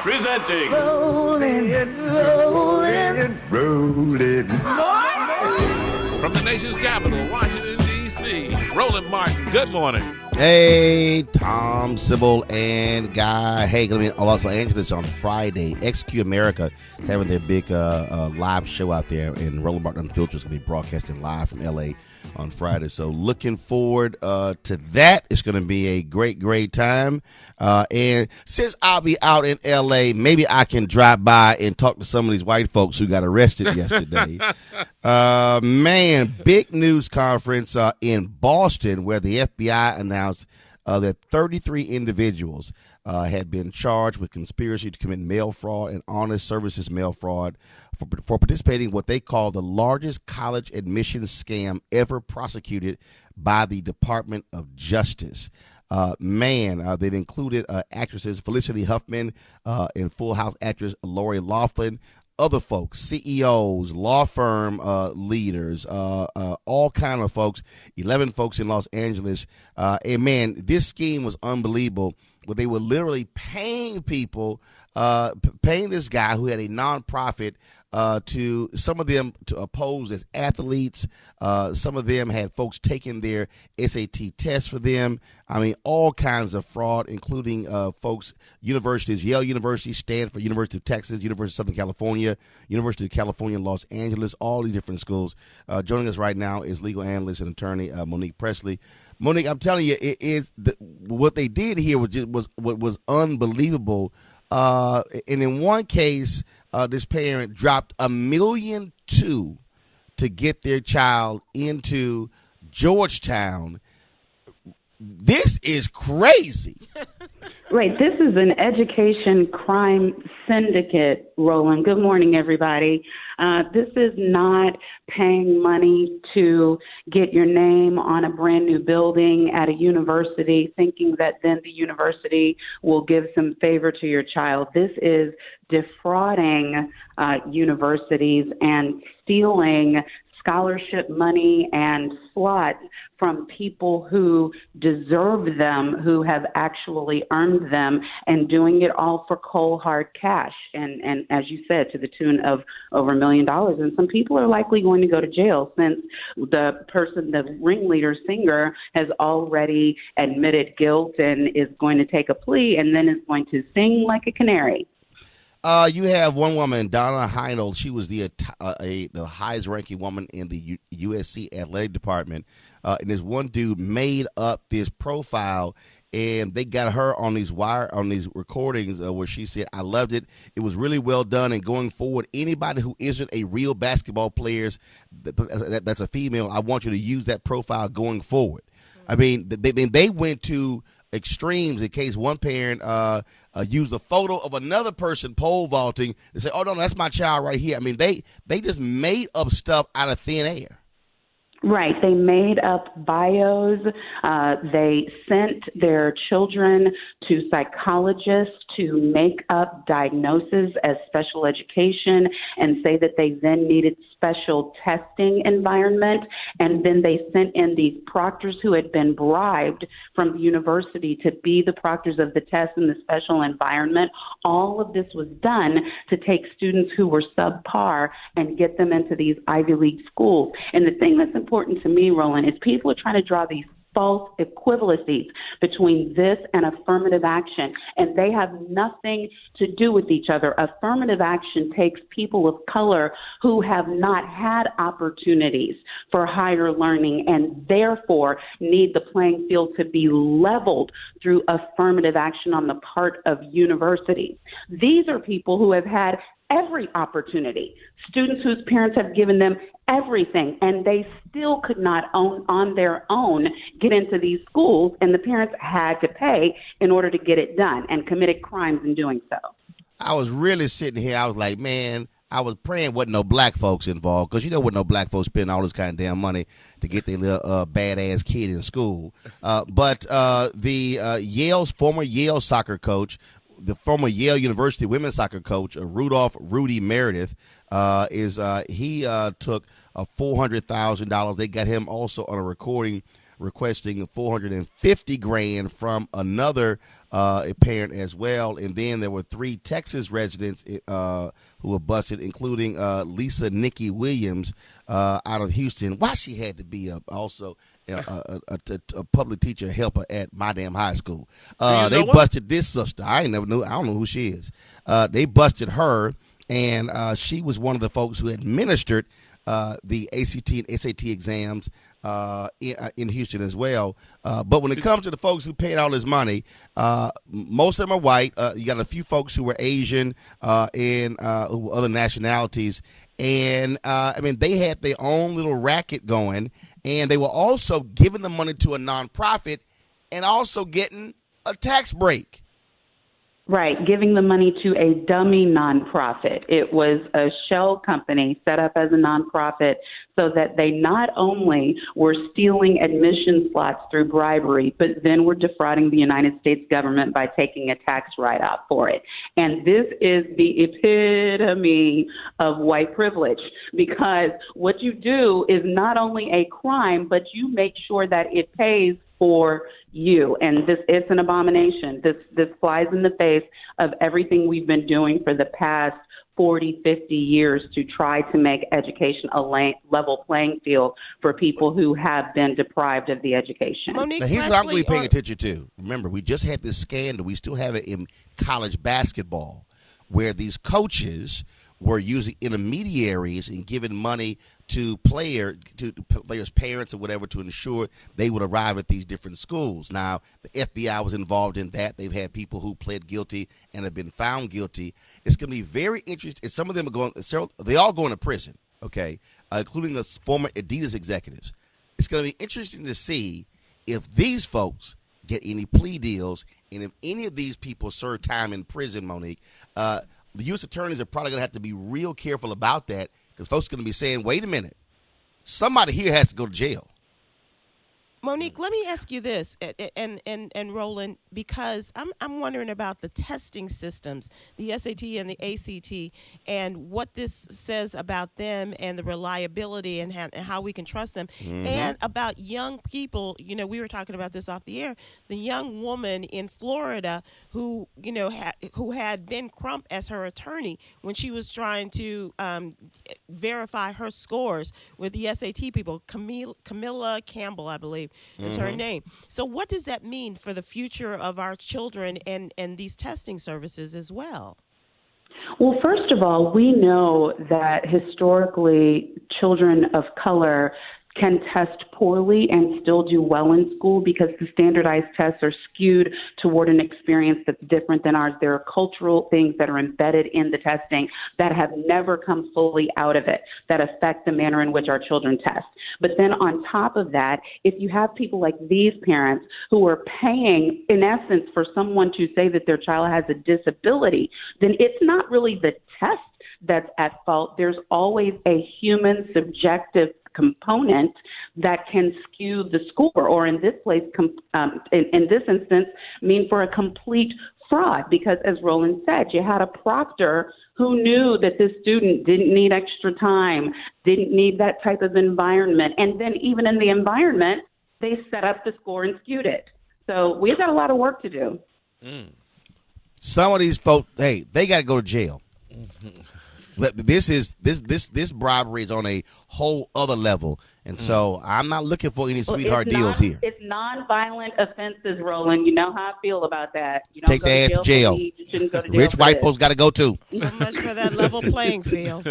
Presenting Rolling. From the nation's capital, Washington, D.C., Roland Martin. Good morning. Hey, Tom, Sybil, and Guy. Hey, going to be Los Angeles on Friday. XQ America is having their big live show out there, and Roland Martin Unfiltered is going to be broadcasting live from L.A. on Friday. So looking forward to that. It's going to be a great, great time. And since I'll be out in L.A., maybe I can drive by and talk to some of these white folks who got arrested yesterday. Man, big news conference in Boston where the FBI announced that 33 individuals had been charged with conspiracy to commit mail fraud and honest services mail fraud for participating in what they call the largest college admissions scam ever prosecuted by the Department of Justice. They've included actresses Felicity Huffman and Full House actress Lori Loughlin, other folks, CEOs, law firm leaders, all kind of folks, 11 folks in Los Angeles. And man, this scheme was unbelievable. Where they were literally paying people, paying this guy who had a nonprofit to some of them to pose as athletes. Some of them had folks taking their SAT tests for them. I mean, all kinds of fraud, including folks, universities, Yale University, Stanford, University of Texas, University of Southern California, University of California, Los Angeles, all these different schools. Joining us right now is legal analyst and attorney Monique Presley. Monique, I'm telling you, it is what they did here was unbelievable. And in one case, this parent dropped $1.2 million to get their child into Georgetown. This is crazy. Right. This is an education crime syndicate, Roland. Good morning, everybody. This is not paying money to get your name on a brand new building at a university, thinking that then the university will give some favor to your child. This is defrauding universities and stealing scholarship money and slots from people who deserve them, who have actually earned them, and doing it all for cold hard cash. And as you said, to the tune of over $1 million. And some people are likely going to go to jail since the ringleader singer has already admitted guilt and is going to take a plea and then is going to sing like a canary. You have one woman, Donna Heinold. She was the highest ranking woman in the USC athletic department. And this one dude made up this profile, and they got her on these recordings where she said, "I loved it. It was really well done. And going forward, anybody who isn't a real basketball player that's a female, I want you to use that profile going forward." I mean, they went to extremes in case one parent used a photo of another person pole vaulting and say, "Oh no, that's my child right here." I mean, they just made up stuff out of thin air. Right. They made up bios. They sent their children to psychologists to make up diagnoses as special education and say that they then needed special testing environment. And then they sent in these proctors who had been bribed from the university to be the proctors of the test in the special environment. All of this was done to take students who were subpar and get them into these Ivy League schools. And the thing that's important to me, Roland, is people are trying to draw these false equivalencies between this and affirmative action, and they have nothing to do with each other. Affirmative action takes people of color who have not had opportunities for higher learning and therefore need the playing field to be leveled through affirmative action on the part of universities. These are people who have had every opportunity, students whose parents have given them everything, and they still could not on their own get into these schools, and the parents had to pay in order to get it done and committed crimes in doing so. I was really sitting here, I was like, man, I was praying wasn't no black folks involved, because you know what, no black folks spend all this kind of damn money to get their little badass kid in school. But the former Yale soccer coach, the former Yale University women's soccer coach, Rudy Meredith, he took $400,000. They got him also on a recording requesting $450,000 from another parent as well. And then there were 3 Texas residents who were busted, including Lisa Nikki Williams out of Houston. Why she had to be also a public teacher helper at my damn high school. They busted this sister. I don't know who she is. They busted her, and she was one of the folks who administered the ACT and SAT exams in Houston as well. But when it comes to the folks who paid all this money, most of them are white. You got a few folks who were Asian and who were other nationalities. And, I mean, they had their own little racket going, and they were also giving the money to a nonprofit and also getting a tax break. Right, giving the money to a dummy nonprofit. It was a shell company set up as a nonprofit so that they not only were stealing admission slots through bribery, but then were defrauding the United States government by taking a tax write-off for it. And this is the epitome of white privilege, because what you do is not only a crime, but you make sure that it pays for you. And it's an abomination. This flies in the face of everything we've been doing for the past 40, 50 years to try to make education a level playing field for people who have been deprived of the education. Monique now, here's Presley, what I'm really paying attention to. Remember, we just had this scandal. We still have it in college basketball, where these coaches were using intermediaries and giving money to players' parents or whatever to ensure they would arrive at these different schools. Now, the FBI was involved in that. They've had people who pled guilty and have been found guilty. It's going to be very interesting. Some of them are going. They all going to prison. Okay, including the former Adidas executives. It's going to be interesting to see if these folks get any plea deals and if any of these people serve time in prison. Monique. The U.S. attorneys are probably going to have to be real careful about that, because folks are going to be saying, wait a minute, somebody here has to go to jail. Monique, let me ask you this, and Roland, because I'm wondering about the testing systems, the SAT and the ACT, and what this says about them and the reliability and how we can trust them, and about young people. You know, we were talking about this off the air. The young woman in Florida who had Ben Crump as her attorney when she was trying to verify her scores with the SAT people, Camilla Campbell, I believe. Is her name. So what does that mean for the future of our children and these testing services as well? Well, first of all, we know that historically children of color can test poorly and still do well in school because the standardized tests are skewed toward an experience that's different than ours. There are cultural things that are embedded in the testing that have never come fully out of it that affect the manner in which our children test. But then on top of that, if you have people like these parents who are paying, in essence, for someone to say that their child has a disability, then it's not really the test that's at fault. There's always a human subjective component that can skew the score, or in this place, in this instance, mean for a complete fraud. Because as Roland said, you had a proctor who knew that this student didn't need extra time, didn't need that type of environment. And then even in the environment, they set up the score and skewed it. So we've got a lot of work to do. Some of these folks, hey, they got to go to jail. This bribery is on a whole other level, and so I'm not looking for any sweetheart deals here. It's nonviolent offenses, Roland. You know how I feel about that. You don't take the ass to jail. Rich white folks got to go too. So much for that level playing field.